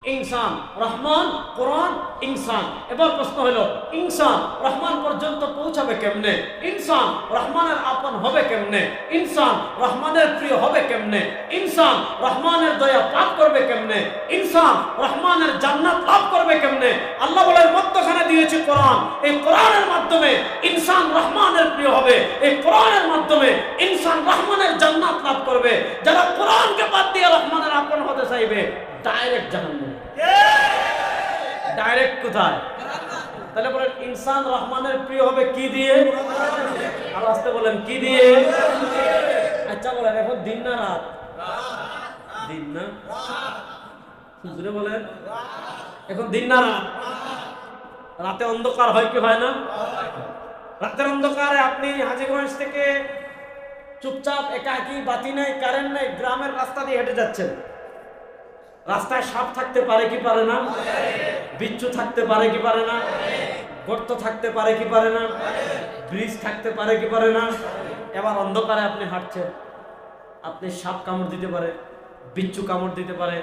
ইনসান রহমান, কোরআন ইনসান। এবার প্রশ্ন হলো, ইনসান রহমান পর্যন্ত পৌঁছাবে কেমনে? ইনসান রহমানের আপন হবে কেমনে? ইনসান রহমানের প্রিয় হবে কেমনে? ইনসান রহমানের দয়া পাপ করবে কেমনে? ইনসান রহমানের জান্নাত লাভ করবে কেমনে? আল্লাহ বলেন মধ্যখানে দিয়েছে কোরআন। এই কোরআনের মাধ্যমে ইনসান রহমানের প্রিয় হবে। এই কোরআনের মাধ্যমে ইনসান রহমানের জান্নাত লাভ করবে। যারা কোরআনকে বাদ দিয়ে রহমানের আপন হতে চাইবে, ডাইরেক্ট জাহান্নাম। ডাইরেক্ট কোথায়? তাহলে বলেন ইনসান রহমানের প্রিয় হবে কি দিয়ে? আর আসতে বলেন কি দিয়ে? আচ্ছা বলেন এখন দিন না রাত? দিন না, জোরে বলেন এখন দিন না রাত? রাতে অন্ধকার হয় কি হয় না? রাতের অন্ধকারে আপনি হাজীগঞ্জ থেকে চুপচাপ একাকী, বাতি নাই, কারেন্ট নাই, গ্রামের রাস্তা দিয়ে হেঁটে যাচ্ছেন। রাস্তায় সাপ থাকতে পারে কি পারে না? বিচ্ছু থাকতে পারে কি পারে না? গর্ত থাকতে পারে কি পারে না? ব্রিজ থাকতে পারে কি পারে না? এবার অন্ধকারে আপনি হাঁটছেন, আপনি সাপ কামড় দিতে পারে, বিচ্ছু কামড় দিতে পারে,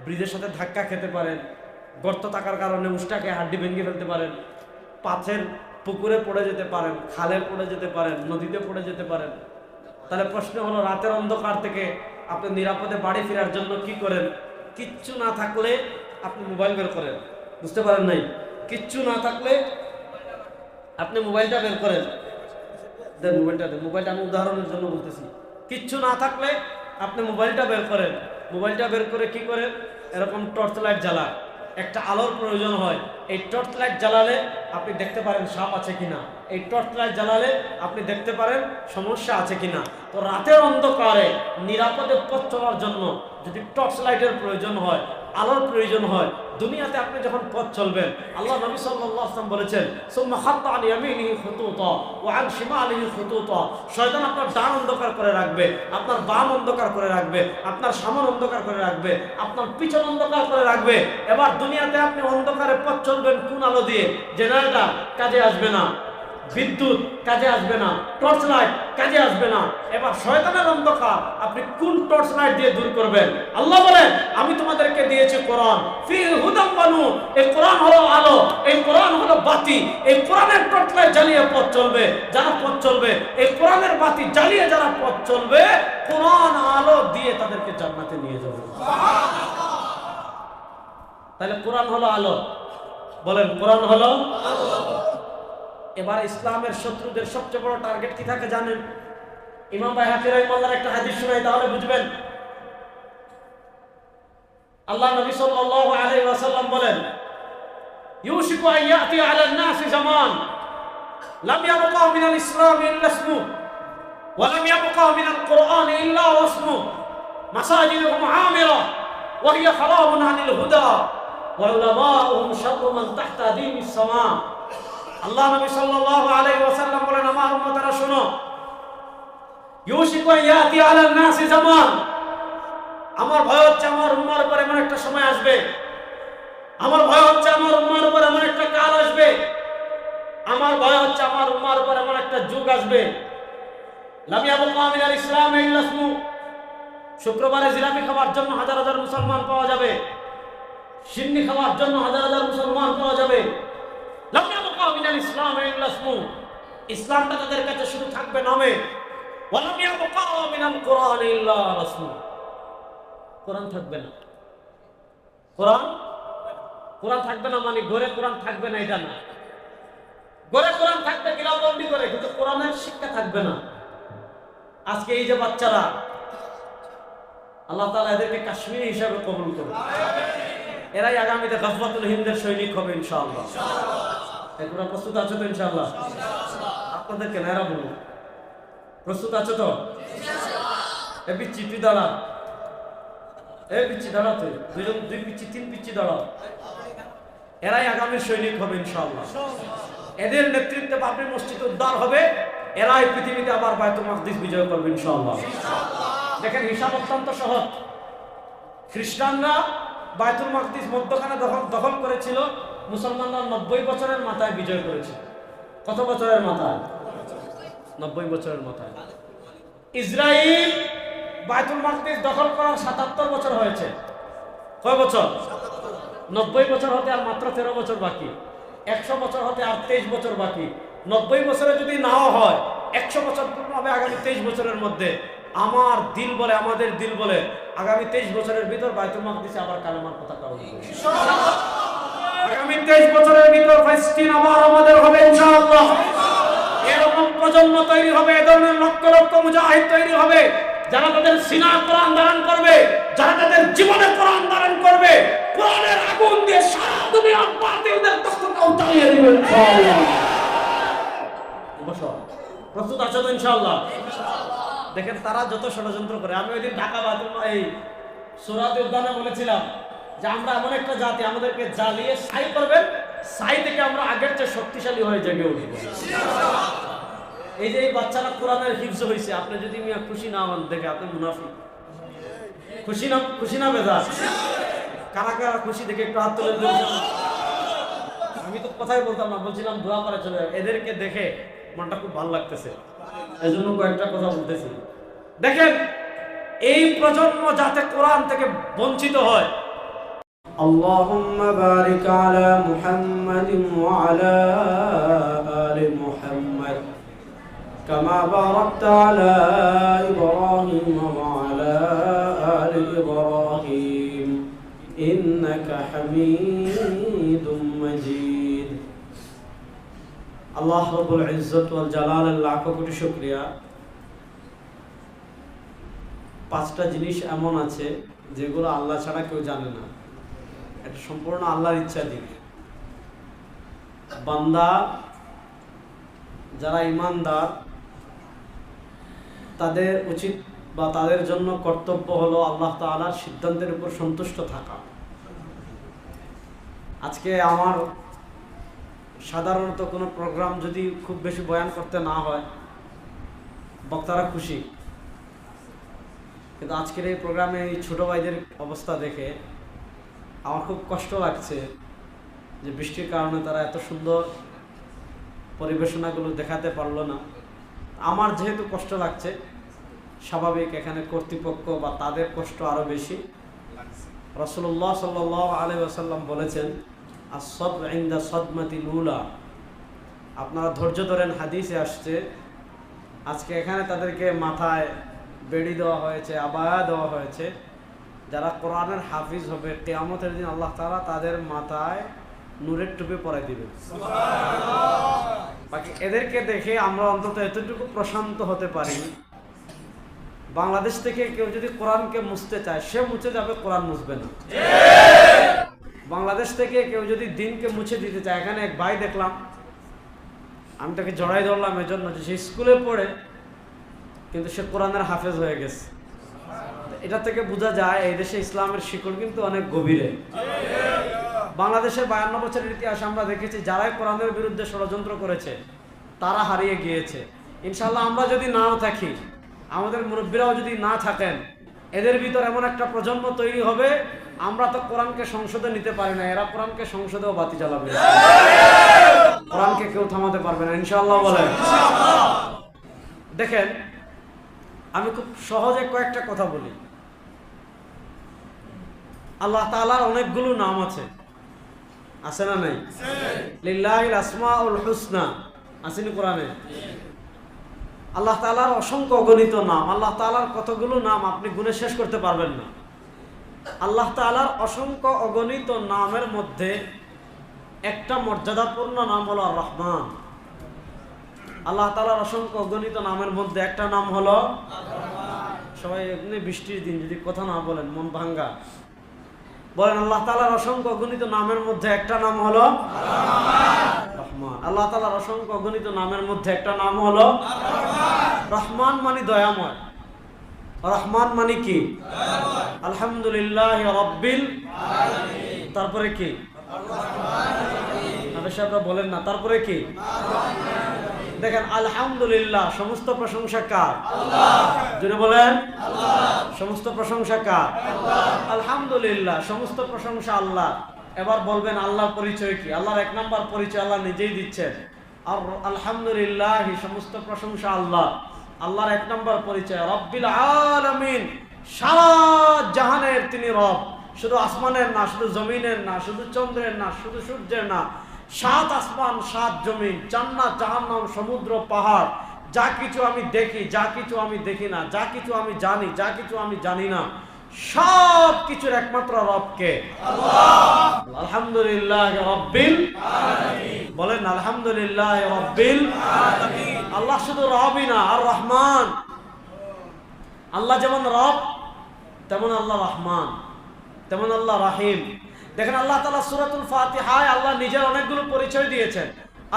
ব্রিজের সাথে ধাক্কা খেতে পারেন, গর্ত থাকার কারণে উষ্টাকে হাড্ডি ভেঙে ফেলতে পারেন, পাথের পুকুরে পড়ে যেতে পারেন, খালে পড়ে যেতে পারেন, নদীতে পড়ে যেতে পারেন। তাহলে প্রশ্ন হলো, রাতের অন্ধকার থেকে আপনি নিরাপদে বাড়ি ফেরার জন্য কি করেন? কিচ্ছু না থাকলে আপনি মোবাইল বের করেন। বুঝতে পারেন নাই? কিচ্ছু না থাকলে আপনি মোবাইলটা বের করেন। দেন মোবাইলটা দেন। মোবাইলটা আমি উদাহরণের জন্য বলতেছি। কিচ্ছু না থাকলে আপনি মোবাইলটা বের করেন। মোবাইলটা বের করে কি করেন? এরকম টর্চ লাইট জ্বালা, একটা আলোর প্রয়োজন হয়। এই টর্চ লাইট জ্বালালে আপনি দেখতে পারেন সাপ আছে কিনা। এই টর্চ লাইট জ্বালালে আপনি দেখতে পারেন সমস্যা আছে কিনা। তো রাতের অন্ধকারে নিরাপদে পথ চলার জন্য যদি টর্চ লাইটের প্রয়োজন হয়, আলোর প্রয়োজন হয়, দুনিয়াতে আপনি যখন পথ চলবেন, আল্লাহ নবী সাল্লাল্লাহু আলাইহি ওয়াসাল্লাম বলেছেন, সুম্মা খাত্তা আন ইয়ামিনিহি খুতুতা ওয়া আন শিমালিহি খুতুতা। শয়তান আপনার ডান অন্ধকার করে রাখবে, আপনার বাম অন্ধকার করে রাখবে, আপনার সামনে অন্ধকার করে রাখবে, আপনার পিছন অন্ধকার করে রাখবে। এবার দুনিয়াতে আপনি অন্ধকারে পথ চলবেন কোন আলো দিয়ে? জেনারেটর কাজে আসবে না, বিদ্যুৎ কাজে আসবে না, টর্চ লাইট কাজে আসবে না। এবার শয়তানের অন্ধকার আপনি কোন টর্চ লাইট দিয়ে দূর করবেন? আল্লাহ বলেন আমি তোমাদেরকে দিয়েছি কোরআন, ফি হুদাম ওয়া নূর। এই কোরআন হলো আলো, এই কোরআন হলো বাতি। এই কোরআনের টর্চ লাইট জ্বালিয়ে পথ চলবে যারা পথ চলবে, এই কোরআনের বাতি জ্বালিয়ে যারা পথ চলবে, কোরআন আলো দিয়ে তাদেরকে জান্নাতে নিয়ে যাবে। তাহলে কোরআন হলো আলো। বলেন কোরআন হলো আলো। এবার ইসলামের শত্রুদের সবচেয়ে বড় টার্গেট কি থাকে জানেন? ইমাম বাইহাকী রাহিমাহুল্লাহর একটা হাদিস শোনাই, তাহলে বুঝবেন। আল্লাহ নবী সাল্লাল্লাহু আলাইহি ওয়াসাল্লাম বলেন, ইউশিকু আন ইয়াতি আলান নাসি জামান লাম ইয়াবকা মিনাল ইসলাম ইল্লা ইসমু ওয়া লাম ইয়াবকা মিনাল কুরআন ইল্লা রাসমু মাসাজিদুহুম আমিরা ওয়া হিয়া খারাবুন আনিল হুদা ওয়া উলামাউহুম শাররু মান তাহতা দীনিস সামা। আল্লাহ নবী সাল্লাল্লাহু আলাইহি ওয়াসাল্লাম বলেন, আমার উম্মতরা শোনো, ইউশিকু আন ইয়াতি আলান নাসি জামান, আমার ভয় হচ্ছে আমার উম্মার উপর এমন একটা সময় আসবে, আমার ভয় হচ্ছে আমার উম্মার উপর এমন একটা কাল আসবে, আমার ভয় হচ্ছে আমার উম্মার উপর এমন একটা যুগ আসবে। লাম ইয়াবকা মিনাল ইসলাম ইল্লা ইসমু, শুক্রবারে জিলাপি খাওয়ার জন্য হাজার হাজার মুসলমান পাওয়া যাবে, সিন্নি খাওয়ার জন্য হাজার হাজার মুসলমান পাওয়া যাবে। লাম ইয়াবকা মিনাল ইসলাম ইল্লা ইসমু, ইসলামটা তাদের কাছে শুধু থাকবে নামে। ওয়া লাম ইয়াবকা মিনাল কুরআন ইল্লা রাসমু, কোরআন থাকবে না। কোরআন থাকবে না মানে ঘরে কোরআন থাকবে না এটা না। ঘরে কোরআন থাকবে গিলাবন্দি করে, কিন্তু কোরআনের শিক্ষা থাকবে না। আজকে এই যে বাচ্চারা, আল্লাহ তাআলা এদেরকে কাশ্মীরি হিসাবে কবুল করুন। এরাই আগামীতে গাজওয়াতুল হিন্দের সৈনিক হবে ইনশাআল্লাহ। তোমরা প্রস্তুত আছো তো ইনশাআল্লাহ? আপনাদেরকে নারা বলুন, প্রস্তুত আছো তো? এ পিচ্ছি তুই দাঁড়া, এ পিচ্ছি দাঁড়া, তুই দুজন, দুই পিচ্ছি, তিন পিচ্ছি দাঁড়াও। এরাই আগামীর সৈনিক হবে ইনশাআল্লাহ। এদের নেতৃত্বে বাবরি মসজিদ উদ্ধার হবে, এরাই পৃথিবীতে আবার বাইতুল মাকদিস বিজয় করবে ইনশাআল্লাহ। দেখেন হিসাব অত্যন্ত সহজ। খ্রিস্টানরা বাইতুল মাকদিস মধ্যখানে দখল করেছিল, মুসলমানরা 90 বছরের মাথায় বিজয় করেছিল। কত বছরের মাথায়? 90 বছরের মাথায়। ইসরায়েল বাইতুল মাকদিস দখল করার 77 বছর হয়েছে। কয় বছর? 90 বছর হতে আর মাত্র 13 বছর বাকি, 100 বছর হতে আর 23 বছর বাকি। 90 বছরে যদি নাও হয়, 100 বছর পূর্ণ হবে আগামী 23 বছরের মধ্যে। আমার দিল বলে, আমাদের দিল বলে, আগামী 23 বছরের ভিতর বাইতুল মাকদিসে আবার কালেমার পতাকা উড়বে ইনশাআল্লাহ। আগামী 23 বছরের ভিতর ফিলিস্তিন আবার আমাদের হবে ইনশাআল্লাহ। এরকম প্রজন্ম তৈরি হবে, এ ধরনের লক্ষ লক্ষ মুজাহিদ তৈরি হবে, যারা তাদের সিনায় কোরআন ধারণ করবে, যারা তাদের জীবনে কোরআন ধারণ করবে, কোরআনের আগুন দিয়ে সারা দুনিয়ার বাতিলদের তখনটা উঠাইয়ে দিবে ইনশাআল্লাহ। বসো, প্রস্তুত আছো তো ইনশাআল্লাহ? দেখেন তারা যত ষড়যন্ত্র করে, আমি ওই দিন ঢাকা এই সূরাতে উদ্যানে বলেছিলাম যে আমরা এমন একটা জাতি, আমাদেরকে জ্বালিয়ে ছাই করবেন, ছাই থেকে আমরা আগের চেয়ে শক্তিশালী হয়ে জেগে উঠব। এই যে এই বাচ্চারা কোরআনের হিফজ হয়েছে, আপনি যদি মিয়া খুশি না হন দেখে আপনি মুনাফিক। খুশি না, খুশি না বেজার? কারা কারা খুশি দেখে একটু হাত তুলে দিয়েছেন। আমি তো কথাই বলতাম না, বলছিলাম দোয়া করে চলে। এদেরকে দেখে মনটা খুব ভালো লাগতেছে, এজন্য কয়েকটা কথা বলতেছি। দেখেন এই প্রজন্ম যাতে কোরআন থেকে বঞ্চিত হয়। আল্লাহুম্মা বারিক আলা মুহাম্মাদিন ওয়া আলা আলি মুহাম্মাদ কামা বারাকতা আলা ইব্রাহিম ওয়া আলা আলি ইব্রাহিম ইন্নাকা হামিদুম মাজিদ। আল্লাহ রাব্বুল ইজ্জত ওয়াল জালালের লাখ কোটি শুকরিয়া। 5টা জিনিস এমন আছে যেগুলো আল্লাহ ছাড়া কেউ জানে না, এটা সম্পূর্ণ আল্লাহর ইচ্ছাধীন। বান্দা যারা ঈমানদার তাদের উচিত বা তাদের জন্য কর্তব্য হলো আল্লাহ তাআলার সিদ্ধান্তের উপর সন্তুষ্ট থাকা। আজকে আমার সাধারণত কোনো প্রোগ্রাম যদি খুব বেশি বয়ান করতে না হয়, বক্তারা খুশি, কিন্তু আজকের এই প্রোগ্রামে এই ছোটো ভাইদের অবস্থা দেখে আমার খুব কষ্ট লাগছে যে বৃষ্টির কারণে তারা এত সুন্দর পরিবেশনাগুলো দেখাতে পারলো না। আমার যেহেতু কষ্ট লাগছে, স্বাভাবিক এখানে কর্তৃপক্ষ বা তাদের কষ্ট আরও বেশি। রাসূলুল্লাহ সাল্লাল্লাহু আলাইহি ওয়াসাল্লাম বলেছেন, আস-সাবর ইনদা সাদমাতিল উলা, আপনারা ধৈর্য ধরেন, হাদিসে আসছে। আজকে এখানে তাদেরকে মাথায় বেড়ি দেওয়া হয়েছে, আবায়া দেওয়া হয়েছে। যারা কোরআনের হাফিজ হবে, কিয়ামতের দিন আল্লাহ তাআলা তাদের মাথায় নূরের টুপি পরাই দিবেন। বাকি এদেরকে দেখে আমরা অন্তত এতটুকু প্রশান্ত হতে পারি, বাংলাদেশ থেকে কেউ যদি কোরআনকে মুছতে চায় সে মুছে যাবে, কোরআন মুছবে না। বাংলাদেশ থেকে কেউ যদি দিনকে মুছে দিতে চায়, এখানে এক ভাই দেখলাম, আমি তাকে জড়াই ধরলাম এজন্য যে সে স্কুলে পড়ে কিন্তু সে কোরআনের হাফেজ হয়ে গেছে। এটা থেকে বোঝা যায় এই দেশে ইসলামের শিকড় কিন্তু অনেক গভীরে। বাংলাদেশের 52 বছরের ইতিহাসে আমরা দেখেছি যারাই কোরআনের বিরুদ্ধে ষড়যন্ত্র করেছে তারা হারিয়ে গিয়েছে। ইনশাআল্লাহ আমরা যদি নাও থাকি, আমাদের মুরব্বীরাও যদি না থাকেন, এদের ভিতর এমন একটা প্রজন্ম তৈরি হবে, আমরা তো কোরআনকে সংসদে নিতে পারি না, এরা কোরআনকে সংসদেও বাতি জ্বালাবে। কোরআনকে কেউ থামাতে পারবে না ইনশাআল্লাহ বলেন। দেখেন আমি খুব সহজে কয়েকটা কথা বলি। আল্লাহ তাআলার অনেকগুলো নাম আছে, আছে না নাই? লিল্লাহিল আসমাউল হুসনা আসেনি কোরআনে? আল্লাহ তাআলার অসংখ্য অগণিত নাম। আল্লাহ তাআলার কতগুলো নাম আপনি গুণে শেষ করতে পারবেন না। আল্লাহ তাআলার অসংখ্য অগণিত নামের মধ্যে একটা মর্যাদাপূর্ণ নাম হলো আর রহমান। আল্লাহ তাআলার অসংখ্য অগণিত নামের মধ্যে একটা নাম হলো সবাই এমনি বৃষ্টির দিন যদি কথা না বলেন মন ভাঙ্গা বলেন। আল্লাহ তাআলার অসংখ্য অগণিত নামের মধ্যে একটা নাম হলো রহমান। আল্লাহ তাআলার অসংখ্য অগণিত নামের মধ্যে একটা নাম হলো রহমান, মানে দয়াময়। রহমান মানে কি? আলহামদুলিল্লাহি রাব্বিল আলামিন। তারপরে কি? আপনারা বলেন না, তারপরে কি? দেখেন আলহামদুলিল্লাহ, সমস্ত প্রশংসা কার? আল্লাহ। জোরে বলেন আল্লাহ। সমস্ত প্রশংসা কার? আল্লাহ। আলহামদুলিল্লাহ, সমস্ত প্রশংসা আল্লাহ। এবার বলবেন আল্লাহর পরিচয় কি? আল্লাহর 1 নাম্বার পরিচয় আল্লাহ নিজেই দিচ্ছেন। আর আলহামদুলিল্লাহ, সমস্ত প্রশংসা আল্লাহ। আল্লাহর 1 নাম্বার পরিচয় রব্বিল আলামিন, সারা জাহানের তিনি রব, শুধু আসমানের না, শুধু জমিনের না, শুধু চন্দ্রের না, শুধু সূর্যের না, 7 আসমান 7 জমিন, জান্নাত জাহান্নাম, সমুদ্র পাহাড়, যা কিছু আমি দেখি, যা কিছু আমি দেখি না, যা কিছু আমি জানি, যা কিছু আমি জানি না, সব কিছুর একমাত্র রবকে আল্লাহ। আলহামদুলিল্লাহ রাব্বিল আলামিন, বলেন আলহামদুলিল্লাহ রাব্বিল আলামিন। আল্লাহ শুধু রবই না, আর রহমান। আল্লাহ যেমন রব, তেমন আল্লাহ রহমান, তেমন আল্লাহ রাহিম। দেখেন আল্লাহ তাআলা সূরাতুল ফাতিহায় আল্লাহ নিজের অনেকগুলো পরিচয় দিয়েছেন।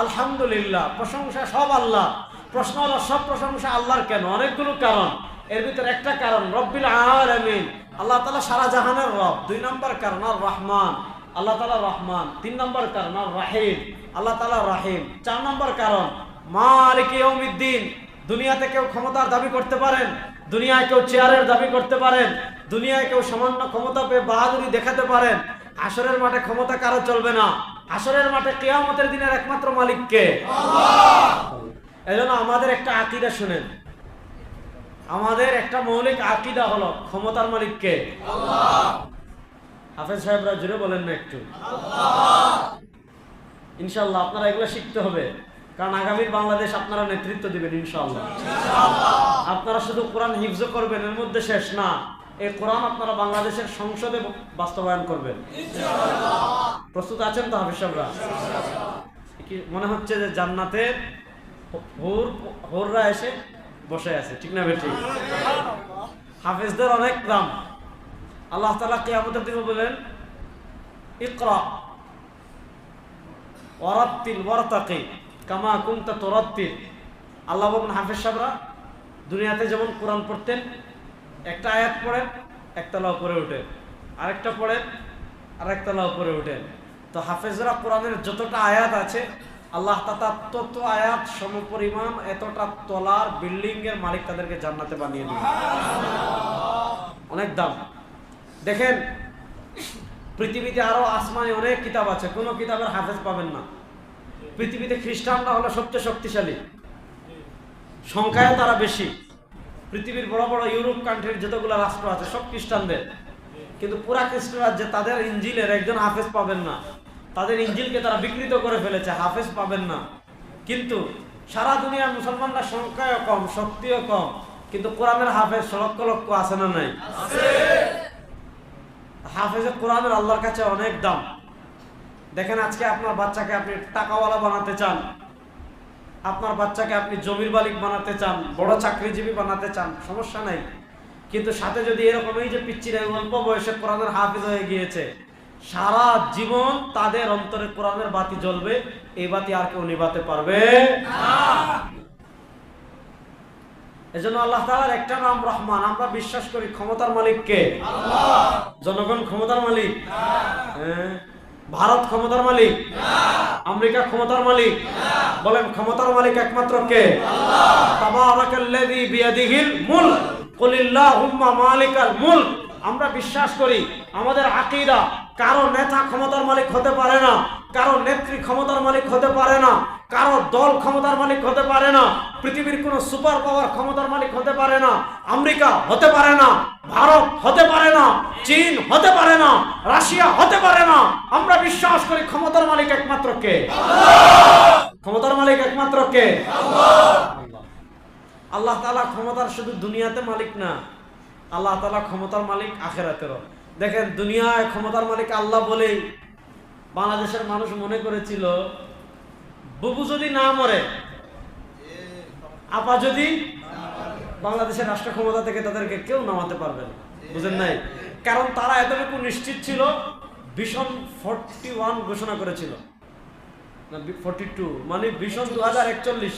আলহামদুলিল্লাহ, প্রশংসা সব আল্লাহ। প্রশ্ন হলো সব প্রশংসা আল্লাহর কেন? অনেকগুলো কারণ। এর ভিতরে একটা কারণ রব্বিল আলামিন, আল্লাহ তাআলা সারা জাহানের রব। 2 নম্বর কারণ আর রহমান, আল্লাহ তাআলা রহমান। 3 নম্বর কারণ আর রাহিম, আল্লাহ তাআলা রাহিম। 4 নম্বর কারণ মালিক ইয়াউমিদ্দিন, দুনিয়াতে কেউ ক্ষমতার দাবি করতে পারেন, দুনিয়ায় কেউ চেয়ারের দাবি করতে পারেন, দুনিয়ায় কেউ সামান্য ক্ষমতা পেয়ে বাহাদুরি দেখাতে পারেন। হাসরের মাঠে ক্ষমতা কারো চলবে না। হাসরের মাঠে কিয়ামতের দিনের একমাত্র মালিক কে? আল্লাহ। এজন্য আমাদের একটা আকীদা শুনেন, আমাদের একটা মৌলিক আকীদা হলো ক্ষমতার মালিক কে? আল্লাহ। হাফেজ সাহেবরা জুড়ে বলেন না একটু? আল্লাহ। ইনশাআল্লাহ আপনারা এগুলো শিখতে হবে, কারণ আগামীর বাংলাদেশ আপনারা নেতৃত্ব দিবেন ইনশাআল্লাহ। আপনারা শুধু কোরআন হিফজ করবেন, এর মধ্যে শেষ না। এই কোরআন আপনারা বাংলাদেশের সংসদে বাস্তবায়ন করবেন ইনশাআল্লাহ। প্রস্তুত আছেন তো হাফেজ সাহেবরা? কি মনে হচ্ছে যে জান্নাতের হুররা এসে বসে আছে, ঠিক না বেঠিক? হাফেজদের অনেক দাম। আল্লাহ তাআলা কিয়ামতের দিনে বলেন ইকরা ওয়ারাত্তিল ওয়ারতাকি কামা কুনতা তুরাত্তিল। আল্লাহ বলেন হাফেজ সাহেবরা দুনিয়াতে যেমন কোরআন পড়তেন, একটা আয়াত পড়েন একতলা উপরে ওঠেন, আরেকটা পড়েন আরেকতলা উপরে ওঠেন। তো হাফেজরা কোরআনের যতটা আয়াত আছে আল্লাহ তাআলা তত আয়াত সমপরিমাণ এতটা তলার বিল্ডিং এর মালিক তাদেরকে জান্নাতে বানিয়ে দিবেন। অনেক দাম। দেখেন পৃথিবীতে আরো আসমানে অনেক কিতাব আছে, কোনো কিতাবের হাফেজ পাবেন না। পৃথিবীতে খ্রিস্টানরা হলো সবচেয়ে শক্তিশালী, সংখ্যায় তারা বেশি। পৃথিবীর বড় বড় ইউরোপ কান্ট্রির যতগুলো রাষ্ট্র আছে সব খ্রিস্টানদের, কিন্তু পুরা খ্রিস্ট রাজ্যে তাদের ইঞ্জিলের একজন হাফেজ পাবেন না। তাদের ইঞ্জিলকে তারা বিকৃত করে ফেলেছে, হাফেজ পাবেন না। কিন্তু সারা দুনিয়ার মুসলমানরা সংখ্যায় কম, শক্তিও কম, কিন্তু কোরআনের হাফেজ লক্ষ লক্ষ আছে না নাই? হাফেজের কোরআনের আল্লাহর কাছে অনেক দাম। দেখেন আজকে আপনার বাচ্চাকে আপনি টাকাওয়ালা বানাতে চান, আপনার বাচ্চাকে আপনি জমির মালিক বানাতে চান, বড় চাকরিজীবী বানাতে চান, সমস্যা নাই। কিন্তু সাথে যদি এরকম এই যে পিচ্চিরা অল্প বয়সে কোরআনের হাফেজ হয়ে গিয়েছে, সারা জীবন তাদের অন্তরে কোরআনের বাতি জ্বলবে, এই বাতি আর কেউ নিভাতে পারবে না। এজন্য আল্লাহ তাআলার একটা নাম রহমান। আমরা বিশ্বাস করি ক্ষমতার মালিক কে? আল্লাহ। জনগণ ক্ষমতার মালিক? হ্যাঁ। ভারত ক্ষমতার মালিক? আমেরিকা ক্ষমতার মালিক? বলেন ক্ষমতার মালিক একমাত্র কে? আল্লাহ। তাবারাকাল্লাযী বিয়াদিহিল মুলক কুলিল্লাহুম্মা মালিকাল মুলক। আমরা বিশ্বাস করি, আমাদের আকীদা, কারো নেতা ক্ষমতার মালিক হতে পারে না, কারো নেত্রী ক্ষমতার মালিক হতে পারে না, কারো দল ক্ষমতার মালিক হতে পারে না, পৃথিবীর কোন সুপার পাওয়ার ক্ষমতার মালিক হতে পারে না, আমেরিকা হতে পারে না, ভারত হতে পারে না, চীন হতে পারে না, রাশিয়া হতে পারে না। আমরা বিশ্বাস করি ক্ষমতার মালিক একমাত্র কে? আল্লাহ। ক্ষমতার মালিক একমাত্র কে? আল্লাহ। আল্লাহ তাআলা ক্ষমতার শুধু দুনিয়াতে মালিক না, আল্লাহ তাআলা ক্ষমতার মালিক আখিরাতেরও। দেখেন দুনিয়ায় ক্ষমতার মালিক আল্লাহ বলেই বাংলাদেশের মানুষ মনে করেছিল বুবু যদি না মরে, আপা যদি, বাংলাদেশের রাষ্ট্র ক্ষমতা থেকে তাদেরকে কেউ নামাতে পারবে না। বুঝেন নাই? কারণ তারা এতটুকু নিশ্চিত ছিল, ভিশন 41 ঘোষণা করেছিল না, 42 মানে ভিশন 2041,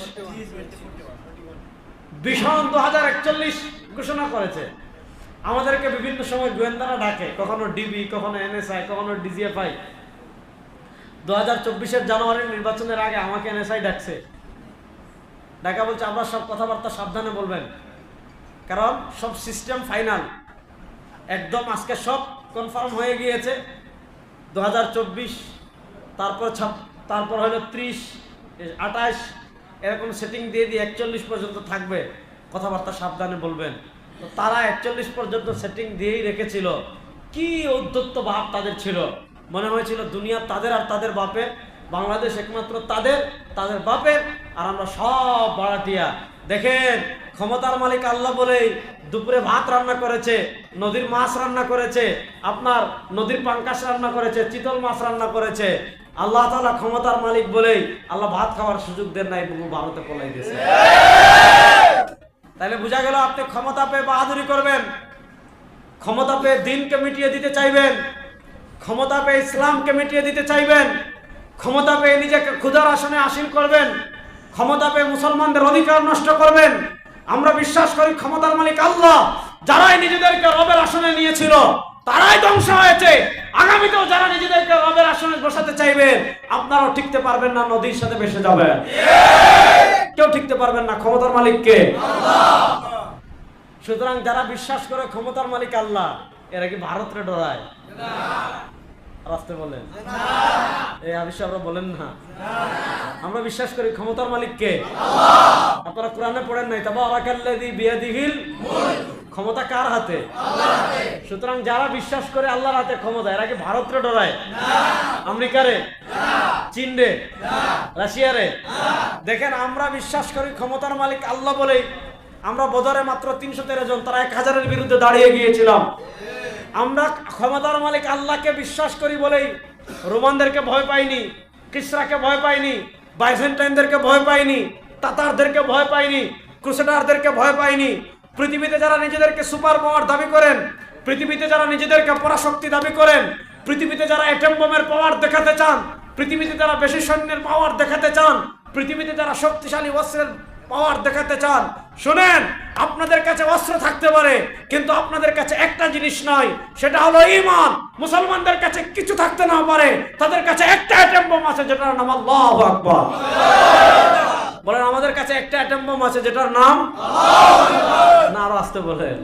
ভিশন 2041 ঘোষণা করেছে। আমাদেরকে বিভিন্ন সময় গোয়েন্দারা ডাকে, কখনো ডিবি, কখনো এনএসআই, কখনো ডিজিএফআই। 2024-এর জানুয়ারির নির্বাচনের আগে আমাকে এনএসআই ডাকছে, ডাকা বলছে আমরা সব কথাবার্তা সাবধানে বলবেন, কারণ সব সিস্টেম ফাইনাল একদম, আজকে সব কনফার্ম হয়ে গিয়েছে। 2024 তারপর হলো 30, 28 এরকম সেটিং দিয়ে 41 পর্যন্ত থাকবে, কথাবার্তা সাবধানে বলবেন। তো তারা 41 পর্যন্ত সেটিং দিয়েই রেখেছিল। কি উদ্ধত্ত ভাব তাদের ছিল, মনে হয়েছিল দুনিয়া তাদের আর তাদের বাপের, বাংলাদেশ একমাত্র তাদের, তাদের বাপের, আর আমরা সব ভাড়াটিয়া। দেখেন ক্ষমতার মালিক আল্লাহ বলেই দুপুরে ভাত রান্না করেছে, নদীর মাছ রান্না করেছে, আপনার নদীর পাঙ্কাশ রান্না করেছে, চিতল মাছ রান্না করেছে। আল্লাহ তাআলা ক্ষমতার মালিক বলেই আল্লাহ ভাত খাওয়ার সুযোগ দেন নাই, ভারতে পলাই দিয়েছে। তাহলে বোঝা গেল আপনি ক্ষমতা পেয়ে বাহাদুরি করবেন, ক্ষমতা পেয়ে দিনকে মিটিয়ে দিতে চাইবেন, ক্ষমতা পেয়ে ইসলামকে মিটিয়ে দিতে চাইবেন, ক্ষমতা পেয়ে নিজেকে ক্ষুধার আসনে আসীন করবেন, ক্ষমতা পেয়ে মুসলমানদের অধিকার নষ্ট করবেন। আমরা বিশ্বাস করি ক্ষমতার মালিক আল্লাহ, যারাই নিজেদেরকে রবের আসনে নিয়েছিল তারাই ধ্বংস হয়েছে। আগামীতেও যারা নিজেদেরকে রবের আসনে বসাতে চাইবেন, আপনারাও টিকতে পারবেন না, নদীর সাথে ভেসে যাবেন। কেউ টিকতে পারবেন না, ক্ষমতার মালিককে আল্লাহ। সুতরাং যারা বিশ্বাস করে ক্ষমতার মালিক আল্লাহ, এরা কি ভারতরে ডরায়? রাস্তে বলেন এই আবিষ্কার আমরা বলেন না। আমরা বিশ্বাস করি ক্ষমতার মালিককে আল্লাহ। আপনারা কোরআনে পড়েন নাই, তাবারাকাল্লাযী বিয়াদিহিল মুলক, ক্ষমতা কার হাতে? আল্লাহর হাতে। সুতরাং যারা বিশ্বাস করে আল্লাহর হাতে ক্ষমতা, এরা কি ভারতরে ডরায়? না। আমেরিকারে? না। চীনরে? না। রাশিয়ারে? না। দেখেন আমরা বিশ্বাস করি ক্ষমতার মালিক আল্লাহ বলেই আমরা বদরে মাত্র 313 জন, তারা 1000-এর বিরুদ্ধে দাঁড়িয়ে গিয়েছিলাম। আমরা ক্ষমতার মালিক আল্লাহকে বিশ্বাস করি বলেই রোমানদেরকে ভয় পাইনি, কিসরাকে ভয় পাইনি, বাইজেন্টাইনদেরকে ভয় পাইনি, তাতারদেরকে ভয় পাইনি, ক্রুসেডারদেরকে ভয় পাইনি। পৃথিবীতে যারা নিজেদেরকে সুপার পাওয়ার দাবি করেন, পৃথিবীতে যারা নিজেদেরকে পরাশক্তি দাবি করেন, পৃথিবীতে যারা অ্যাটম বোমের পাওয়ার দেখাতে চান, পৃথিবীতে যারা বেশি সৈন্যের পাওয়ার দেখাতে চান, পৃথিবীতে যারা শক্তিশালী অস্ত্রের পাওয়ার দেখাতে চান, শুনেন আপনাদের কাছে অস্ত্র থাকতে পারে, কিন্তু আপনাদের কাছে একটা জিনিস নাই, সেটা হলো ঈমান। মুসলমানদের কাছে কিছু থাকতে না পারে, তাদের কাছে একটা অ্যাটম বোম আছে যেটার নাম আল্লাহু আকবার। বলেন আমাদের কাছে একটা অ্যাটম বোম আছে যেটার নাম আল্লাহু আকবার। না আরো আসতে বলেন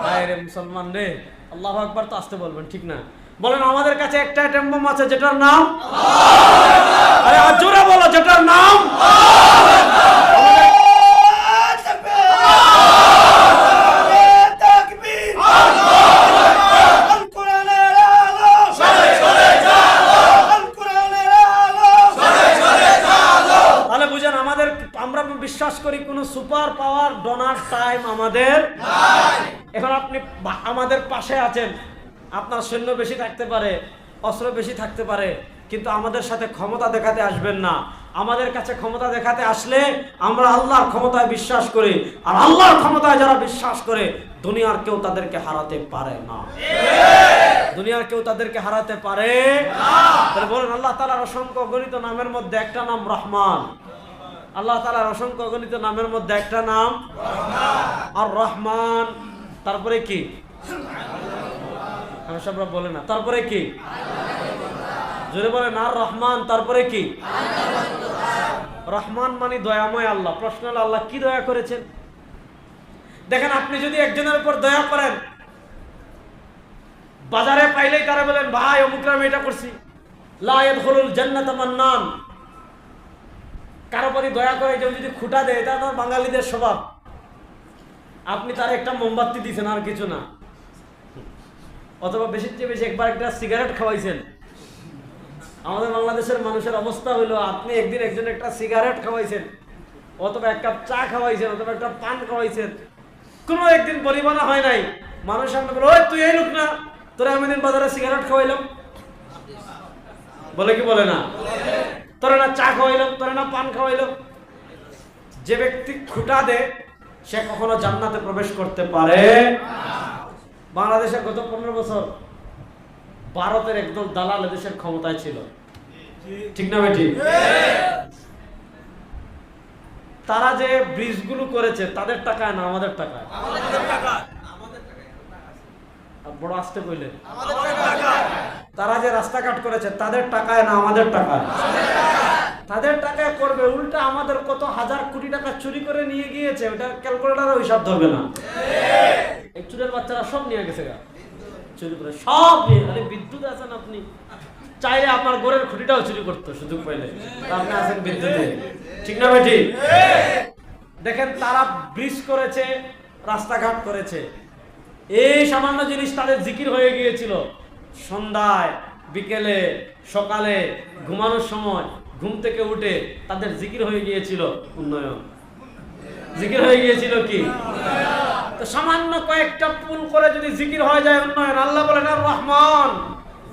আরে মুসলমান রে, আল্লাহু আকবার তো আসতে বলবেন, ঠিক না? বলেন আমাদের কাছে একটা অ্যাটম বোম আছে যেটার নাম আল্লাহু আকবার। আরে আর জোরে বলো, যেটার নাম আল্লাহু আকবার। বিশ্বাস করি কোন সুপার পাওয়ার ডোনার টাইম আমাদের নাই। এখন আপনি আমাদের পাশে আছেন, আপনার সৈন্য বেশি থাকতে পারে, অস্ত্র বেশি থাকতে পারে, কিন্তু আমাদের সাথে ক্ষমতা দেখাতে আসবেন না। আমাদের কাছে ক্ষমতা দেখাতে আসলে আমরা আল্লাহর ক্ষমতায় বিশ্বাস করি, আর আল্লাহর ক্ষমতায় যারা বিশ্বাস করে দুনিয়ার কেউ তাদেরকে হারাতে পারে না। দুনিয়ার কেউ তাদেরকে হারাতে পারে না। তাহলে বলেন আল্লাহ তাআলার অসংখ্য অগণিত নামের মধ্যে একটা নাম রহমান। আল্লাহ তাআলার অসংখ্য অগণিত নামের মধ্যে একটা নাম আর রহমান। তারপরে কি? সবরা বলে না, তারপরে কি? জোরে বলেন আর রহমান। তারপরে কি? রহমান মানে দয়াময় আল্লাহ। প্রশ্ন হলো আল্লাহ কি দয়া করেছেন? দেখেন আপনি যদি একজনের উপর দয়া করেন, বাজারে পাইলেই তারা বলেন ভাই অমুকরা আমি এটা করছি, লা ইয়াদখুলুল জান্নাতা মান্নান। কারো প্রতি দয়া করে কেউ যদি খুঁটা দেয়, এটা তো বাঙালিদের স্বভাব। আপনি তার একটা মোমবাতি দিয়েছেন আর কিছু না, অথবা বেশির চেয়ে বেশি একবার একটা সিগারেট খাওয়াইছেন। আমাদের বাংলাদেশের মানুষের অবস্থা হইলো, আপনি একদিন একজন একটা সিগারেট খাওয়াইছেন, অথবা এক কাপ চা খাওয়াইছেন, অথবা একটা পান খাওয়াইছেন, কোনো একদিন পরিমাণা হয় নাই। মানুষ সামনে বলে ওই তুই এই লোক না, তোরা আমি দিন বাজারে সিগারেট খাওয়াইলাম, বলে কি বলে না? তোরা না চা খাওয়াইলাম, তোরা না পান খাওয়াইলাম। যে ব্যক্তি খুঁটা দেয় সে কখনো জান্নাতে প্রবেশ করতে পারে না। বাংলাদেশে গত 15 বছর ভারতের একদল দালাল দেশের ক্ষমতায় ছিল, ঠিক না বেটি? তারা যে ব্রিজগুলো করেছে তাদের টাকায় না আমাদের টাকায়। বড় আসতে কইলে, তারা যে রাস্তাঘাট করেছে তাদের টাকায় না আমাদের টাকায়। তাদের টাকায় করবে, উল্টা আমাদের কত হাজার কোটি টাকা চুরি করে নিয়ে গিয়েছে, ওটা ক্যালকুলেটরও হিসাব ধরবে না। এই চুরের বাচ্চারা সব নিয়ে গেছে গা, চুরি করে সব নিয়ে। খালি বিদ্যুৎ আছেন আপনি, চাইলে আপনার ঘরের খুঁটিটাও চুরি করতো সুযোগ পাইলে। আপনি আছেন বিদ্যুতে, ঠিক না বেটি? দেখেন তারা ব্রিজ করেছে, রাস্তাঘাট করেছে, এই সামান্য জিনিস তাদের জিকির হয়ে গিয়েছিল। সন্ধ্যায়, বিকেলে, সকালে, ঘুমানোর সময়, ঘুম থেকে উঠে তাদের জিকির হয়ে গিয়েছিল উন্নয়ন। জিকির হয়ে গিয়েছিল কি? তো সামান্য কয়েকটা পুল করে যদি জিকির হয়ে যায় উন্নয়ন। আল্লাহ বলেন আর রহমান,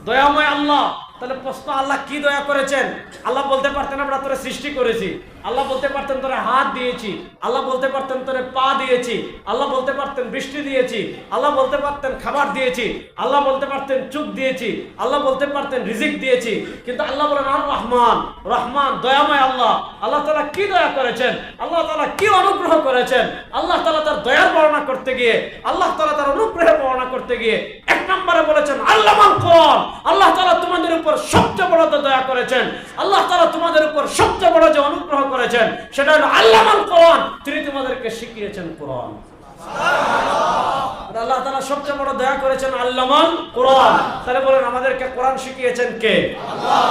দয়াময় আল্লাহ। তাহলে প্রশ্ন, আল্লাহ কি দয়া করেছেন? আল্লাহ বলতে পারতেন আমরা তোরে সৃষ্টি করেছি, আল্লাহ বলতে পারতেন তোরে হাত দিয়েছি, আল্লাহ বলতে পারতেন তোরে পা দিয়েছি, আল্লাহ বলতে পারতেন বৃষ্টি দিয়েছি, আল্লাহ বলতে পারতেন খাবার দিয়েছি, আল্লাহ বলতে পারতেন চোখ দিয়েছি, আল্লাহ বলতে পারতেন রিজিক দিয়েছি। কিন্তু আল্লাহ বলেন আর রহমান, রহমান দয়াময় আল্লাহ। আল্লাহ তাআলা কি দয়া করেছেন? আল্লাহ তাআলা কি অনুগ্রহ করেছেন? আল্লাহ তাআলা তার দয়ার বর্ণনা করতে গিয়ে, আল্লাহ তাআলা তার অনুগ্রহের বর্ণনা করতে গিয়ে এক নম্বরে বলেছেন আল্লামাল কোরআন। আল্লাহ তাআলা তোমাদের উপর সবচেয়ে বড় দয়া করেছেন, আল্লাহ তাআলা তোমাদের উপর সবচেয়ে বড় যে অনুগ্রহ করেছেন সেটা হলো আল্লামাল কোরআন। তিনি তোমাদেরকে শিখিয়েছেন কোরআন। সুবহানাল্লাহ। আল্লাহ তাআলা সবচেয়ে বড় দয়া করেছেন আল্লামাল কোরআন। তাহলে বলেন আমাদেরকে কোরআন শিখিয়েছেন কে? আল্লাহ।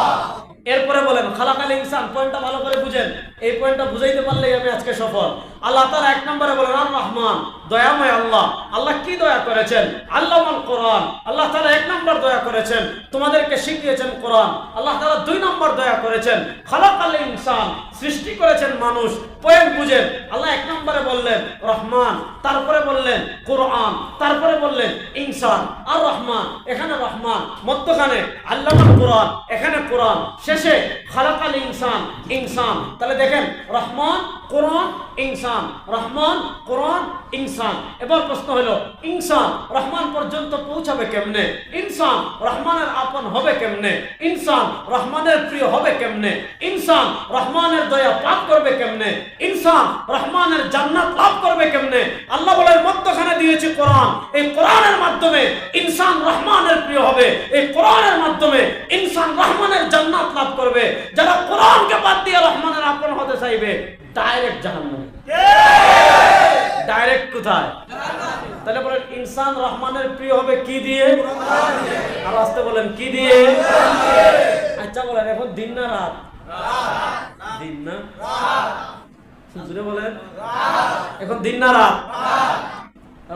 এরপরে বলেন খালাকাল ইনসান। পয়েন্টটা ভালো করে বুঝেন, এই পয়েন্টটা বুঝাইতে পারলেই আমি আজকে সফল। আল্লাহ তাআলা এক নম্বরে বলেন আর রহমান, দয়াময় আল্লাহ। আল্লাহ কি দয়া করেছেন? আল্লামাল কোরআন। আল্লাহ তাআলা এক নম্বর দয়া করেছেন, তোমাদেরকে শিখিয়েছেন কোরআন। আল্লাহ তাআলা দুই নম্বর দয়া করেছেন খালাকাল ইনসান, সৃষ্টি করেছেন মানুষ। পয়েন্ট বুঝেন, আল্লাহ এক নম্বরে বললেন রহমান, তারপরে বললেন কোরআন, তারপরে বললেন ইনসান আর রহমান। এখানে রহমান, মধ্যখানে আল্লামাল কোরআন, এখানে কোরআন, শেষে খালাকাল ইনসান, ইনসান। তাহলে দেখেন রহমান, কোরআন, ইনসান, রহমান, কোরআন, ইনসান। এবার প্রশ্ন হলো ইনসান রহমান পর্যন্ত পৌঁছাবে কেমনে? ইনসান রহমানের আপন হবে কেমনে? ইনসান রহমানের প্রিয় হবে কেমনে? ইনসান রহমানের দয়া লাভ করবে কেমনে? ইনসান রহমানের জান্নাত লাভ করবে কেমনে? আল্লাহ বলেন মধ্যখানে দিয়েছি কোরআন। এই কোরআনের মাধ্যমে ইনসান রহমানের প্রিয় হবে, এই কোরআনের মাধ্যমে ইনসান রহমানের জান্নাত লাভ করবে। যারা কোরআনকে বাদ দিয়ে রহমানের আপন হতে চাইবে ডাইরেক্ট জাহান্নামে। ডাইরেক্ট কোথায়? তাহলে বলেন ইনসান রহমানের প্রিয় হবে কি দিয়ে? কোরআন দিয়ে। আর আসতে বলেন কি দিয়ে? কোরআন দিয়ে। আচ্ছা বলেন এখন দিন না রাত? রাত। দিন না রাত? জোরে বলেন রাত। এখন দিন না রাত? রাত।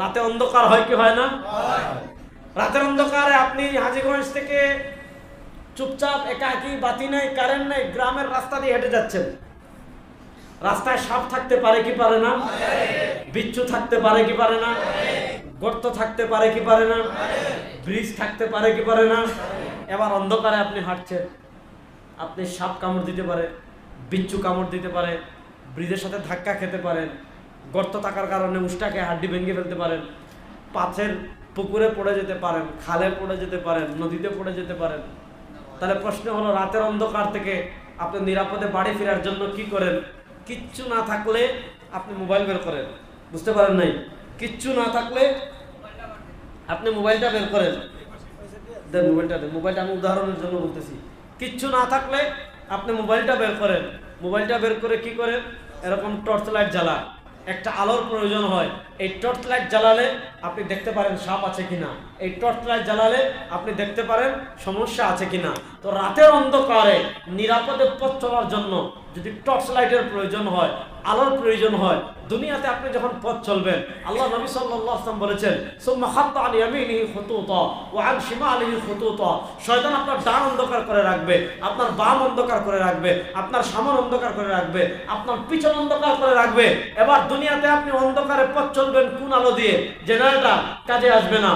রাতে অন্ধকার হয় কি হয় না? হয়। রাতের অন্ধকারে আপনি হাজীগঞ্জ থেকে চুপচাপ একাকী, বাতি নাই, কারেন্ট নাই, গ্রামের রাস্তা দিয়ে হেঁটে যাচ্ছেন। রাস্তায় সাপ থাকতে পারে কি পারে না? বিচ্ছু থাকতে পারে কি পারে না? গর্ত থাকতে পারে কি পারে না? ব্রিজ থাকতে পারে কি পারে না? এবার অন্ধকারে আপনি হাঁটছেন, আপনি সাপ কামড় দিতে পারে, বিচ্ছু কামড় দিতে পারে, ব্রিজের সাথে ধাক্কা খেতে পারেন, গর্ত থাকার কারণে উষ্টাকে হাড্ডি ভেঙে ফেলতে পারেন, পাথের পুকুরে পড়ে যেতে পারেন, খালে পড়ে যেতে পারেন, নদীতে পড়ে যেতে পারেন। তাহলে প্রশ্ন হলো রাতের অন্ধকার থেকে আপনি নিরাপদে বাড়ি ফেরার জন্য কি করেন? কিচ্ছু না থাকলে আপনি মোবাইল বের করেন। বুঝতে পারেন নাই? কিচ্ছু না থাকলে আপনি মোবাইলটা বের করেন। দেন মোবাইলটা দেন। মোবাইলটা আমি উদাহরণের জন্য বলতেছি। কিচ্ছু না থাকলে আপনি মোবাইলটা বের করেন। মোবাইলটা বের করে কি করেন? এরকম টর্চ লাইট জ্বালান। একটা আলোর প্রয়োজন হয়। এই টর্চ লাইট জ্বালালে আপনি দেখতে পারেন সাপ আছে কিনা। এই টর্চ লাইট জ্বালালে আপনি দেখতে পারেন সমস্যা আছে কিনা। তো রাতের অন্ধকারে নিরাপদে পথ চলার জন্য যদি টর্চ লাইটের প্রয়োজন হয়, আলোর প্রয়োজন হয়, দুনিয়াতে আপনি যখন পথ চলবেন, আল্লাহ নবী সাল্লাল্লাহু আলাইহি ওয়াসাল্লাম বলেছেন সুম্মা খাত্তা আন ইয়ামিনিহি খুতুতা ওয়া আন শিমালিহি খুতুতা। শয়তান আপনার ডান অন্ধকার করে রাখবে, আপনার বাম অন্ধকার করে রাখবে, আপনার সামনে অন্ধকার করে রাখবে, আপনার পিছন অন্ধকার করে রাখবে। এবার দুনিয়াতে আপনি অন্ধকারে পথ চলবেন কোন আলো দিয়ে? জেনারেটর কাজে আসবে না,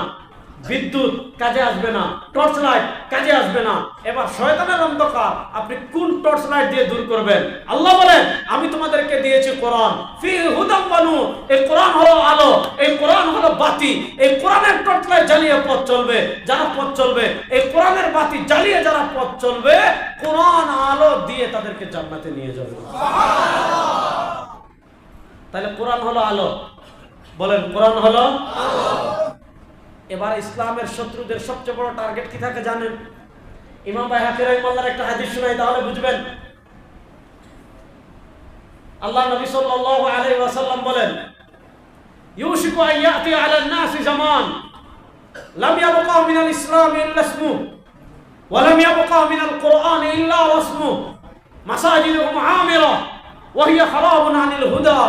বিদ্যুৎ কাজে আসবে না, টর্চ লাইট কাজে আসবে না। এবার শয়তানের অন্ধকার আপনি কোন টর্চ লাইট দিয়ে দূর করবেন? আল্লাহ বলেন আমি তোমাদেরকে দিয়েছি কোরআন, ফিহি হুদাম ওয়া নূর। এই কোরআন হলো আলো, এই কোরআন হলো বাতি। এই কোরআনের টর্চ লাইট জ্বালিয়ে পথ চলবে যারা পথ চলবে, এই কোরআনের বাতি জ্বালিয়ে যারা পথ চলবে, কোরআন আলো দিয়ে তাদেরকে জান্নাতে নিয়ে যাবে। সুবহানাল্লাহ। তাহলে কোরআন হলো আলো। বলেন কোরআন হলো আলো। এবার ইসলামের শত্রুদের সবচেয়ে বড় টার্গেট কি থাকে জানেন? ইমাম বাইহাকী রাহিমাহুল্লাহর একটা হাদিস শোনাই তাহলে বুঝবেন। আল্লাহ নবী সাল্লাল্লাহু আলাইহি ওয়াসাল্লাম বলেন ইউশিকু আন ইয়াতি আলা নাসি জামান লাম ইয়াবকা মিনাল ইসলাম ইল্লা ইসমু ওয়া লাম ইয়াবকা মিনাল কুরআন ইল্লা রাসমু মাসাজিদুহুম আমিরা ওয়া হিয়া খারাবুন আনিল হুদা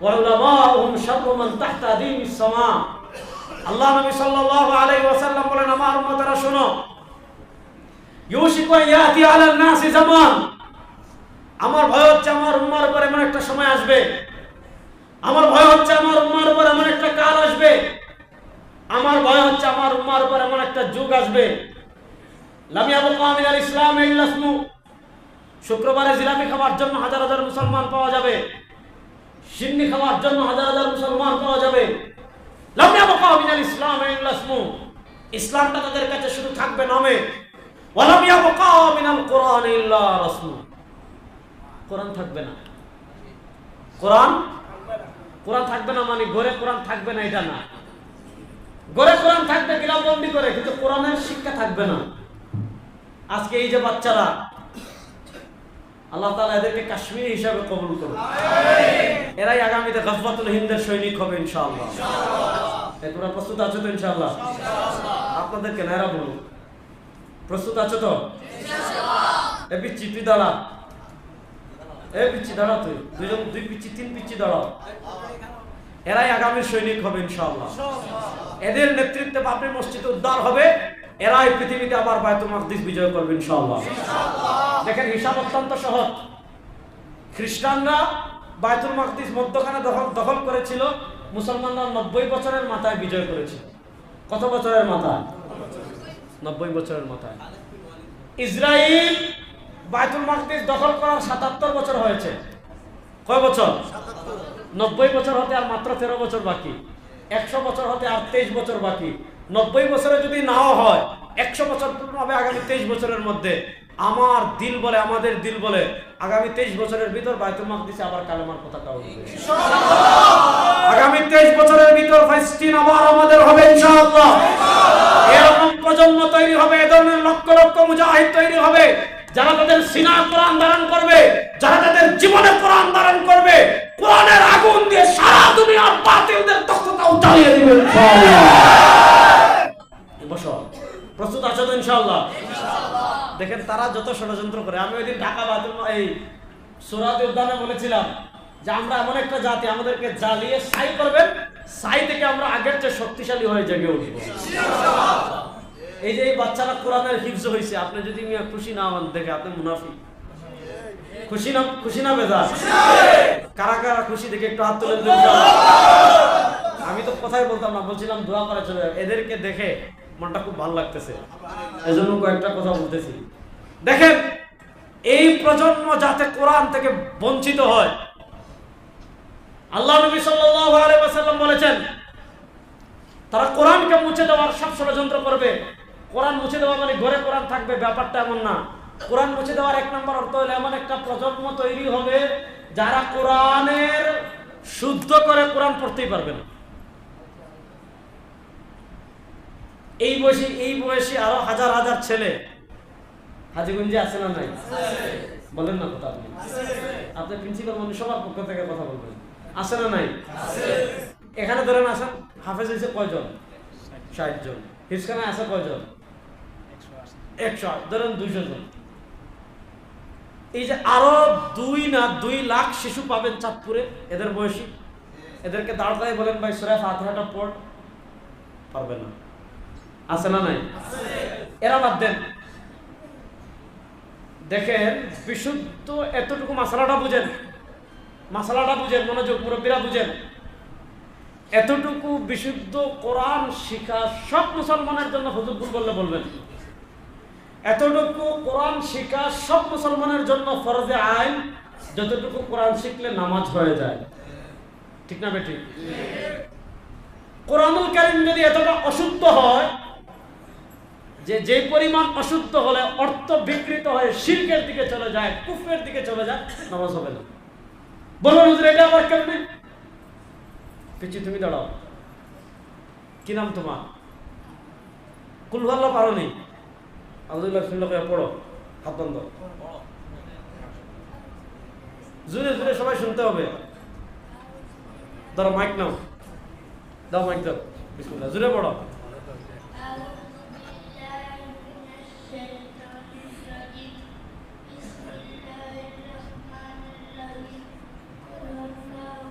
ওয়া উলামাউহুম শাররু মান তাহতা দীনিস সামা। আল্লাহ নবী সাল্লাল্লাহু আলাইহি ওয়াসাল্লাম বলেন, আমার উম্মতেরা শোনো, ইউশিকু ইয়াতি আলান নাসি জামান, আমার ভয় হচ্ছে আমার উম্মার উপর এমন একটা সময় আসবে, আমার ভয় হচ্ছে আমার উম্মার উপর এমন একটা কাল আসবে, আমার ভয় হচ্ছে আমার উম্মার উপর এমন একটা যুগ আসবে, লাম ইয়াবকা মিনাল ইসলাম ইল্লা ইসমু, শুক্রবারে জিলাপি খাওয়ার জন্য হাজার হাজার মুসলমান পাওয়া যাবে, সিন্নি খাওয়ার জন্য হাজার হাজার মুসলমান পাওয়া যাবে, লাম ইয়াবকা মিনাল ইসলাম ইল্লা ইসমু, ইসলামটা তাদের কাছে শুধু থাকবে নামে, ওয়া লাম ইয়াবকা মিনাল কুরআন ইল্লা রাসমু, কোরআন থাকবে না। কোরআন থাকবে না মানে ঘরে কোরআন থাকবে না এটা না, ঘরে কোরআন থাকবে গিলাবন্দি করে, কিন্তু কোরআনের শিক্ষা থাকবে না। আজকে এই যে বাচ্চারা, আল্লাহ তাআলা এদেরকে কাশ্মীরি হিসাবে কবুল করুন, এরাই আগামীতে গজওয়াতুল হিন্দের সৈনিক হবে ইনশাআল্লাহ। তোমরা প্রস্তুত আছো তো ইনশাআল্লাহ? আপনাদেরকে নায়রা বলুন, প্রস্তুত আছো তো? এ পিচ্ছি তুই দাঁড়া, এ পিচ্ছি দাঁড়া, তুই দুইজন, দুই পিচ্ছি তিন পিচ্ছি দাঁড়াও, এরাই আগামীর সৈনিক হবে ইনশাআল্লাহ। এদের নেতৃত্বে বাবরি মসজিদ উদ্ধার হবে, এরাই পৃথিবীতে আবার বায়তুল মাকদিস বিজয় করবে ইনশাআল্লাহ। দেখেন হিসাব অত্যন্ত সহজ। খ্রিস্টানরা বায়তুল মাকদিস মধ্যখানে দখল করেছিল, মুসলমানরা 90 বছরের মাথায় বিজয় করেছিল। কত বছরের মাথায়? 90 বছরের মাথায়। ইসরায়েল বায়তুল মাকদিস দখল করার 77 বছর হয়েছে। কয় বছর? 90 বছর হতে আর মাত্র 13 বছর বাকি, 100 বছর হতে আর 23 বছর বাকি। 90 বছরে যদি নাও হয়, 100 বছর পূর্ণ হবে আগামী 23 বছরের মধ্যে। আমার দিল বলে, আমাদের দিল বলে, আগামী 23 বছরের ভিতর বায়তুল মাকদিসে আবার কালেমার পতাকা উঠবে ইনশাআল্লাহ। আগামী 23 বছরের ভিতর ফিলিস্তিন আবার আমাদের হবে ইনশাআল্লাহ। এরকম প্রজন্ম তৈরি হবে, এ ধরনের লক্ষ লক্ষ মুজাহিদ তৈরি হবে, যারা তাদের সিনায় কোরআন ধারণ করবে, যারা তাদের জীবনে কোরআন ধারণ করবে, কোরআনের আগুন দিয়ে সারা দুনিয়ার বাতিলদের তখতাও জ্বালিয়ে দিবে ইনশাআল্লাহ। বসো, প্রস্তুত আছো তো ইনশাআল্লাহ? দেখেন তারা যত ষড়যন্ত্র করে, আমি ওইদিন ঢাকা বাতুল এই সুরাত উদ্যানে বলেছিলাম যে আমরা এমন একটা জাতি, আমাদেরকে জ্বালিয়ে ছাই করবেন, ছাই থেকে আমরা আগের চেয়ে শক্তিশালী হয়ে জেগে উঠব ইনশাআল্লাহ। এই যে এই বাচ্চারা কোরআনের হিফজ হয়েছে, আপনি যদি খুশি না হন দেখে আপনি মুনাফিক। খুশি না বেজার? কারা কারা খুশি দেখে একটু হাত তুলে দিন। আমি তো কথাই বলতাম না, বলছিলাম দোয়া করে চলে যাবে। এদেরকে দেখে মনটা খুব ভালো লাগতেছে, এজন্য কয়েকটা কথা বলতেছি। দেখেন এই প্রজন্ম যাতে কোরআন থেকে বঞ্চিত হয়, আল্লাহ নবী সাল্লাল্লাহু আলাইহি ওয়াসাল্লাম বলেছেন তারা কোরআনকে মুছে দেওয়ার সব ষড়যন্ত্র করবে। কোরআন মুছে দেওয়া মানে ঘরে কোরআন থাকবে, ব্যাপারটা এমন না। কোরআন মুছে দেওয়ার এক নম্বর অর্থ হলো এমন একটা প্রজন্ম তৈরি হবে যারা কোরআনের শুদ্ধ করে কোরআন পড়তেই পারবে না। এই বয়সী আরো হাজার হাজার ছেলে হাজীগঞ্জে আছে না নাই? বলেন না কথা, আপনি প্রিন্সিপাল মানুষ, সবার পক্ষ থেকে কথা বলবেন, আছে না নাই? এখানে ধরেন আসেন, হাফেজ হয়েছে কয়জন? 60 জন। হিফজখানে আছে কয়জন? 100, ধরেন 200 জন। এই যে আরো 2 লাখ শিশু পাবেন চাঁদপুরে, এদের বয়সী, এদেরকে দাঁড় করাই বলেন ভাই সূরা ফাতিহাটা পড়, পারবে না। আছে না নাই? এরা বাদ দেন। দেখেন বিশুদ্ধ এতটুকু মাসালাটা বুঝেন, মনোযোগ, মুরব্বীরা বুঝেন। এতটুকু বিশুদ্ধ কোরআন শিখা সব মুসলমানের জন্য, হুজুর ভুল বললে বলবেন, এতটুকু কোরআন শিখা সব মুসলমানের জন্য ফরজে আইন, যতটুকু কোরআন শিখলে নামাজ হয়ে যায়। ঠিক না বেঠিক? কোরআনুল কারীম যদি এতটা অশুদ্ধ হয়, যে পরিমাণ অশুদ্ধ হলে অর্থ বিকৃত হয়ে শিরকের দিকে চলে যায়, কুফরের দিকে চলে যায়, নামাজ হবে না। বলবেন হুজুর এটা আবার কেমনে? পিছু তুমি দাঁড়াও, কি নাম তোমার? কুল আল্লাহ পারো নি? আলহামদুলিল্লাহ পড়ো, হাত বন্ধ, জোরে জোরে সবাই শুনতে হবে। ধরো মাইক নাও, দাও মাইক দাও, বিসমিল্লাহ, জোরে পড়ো।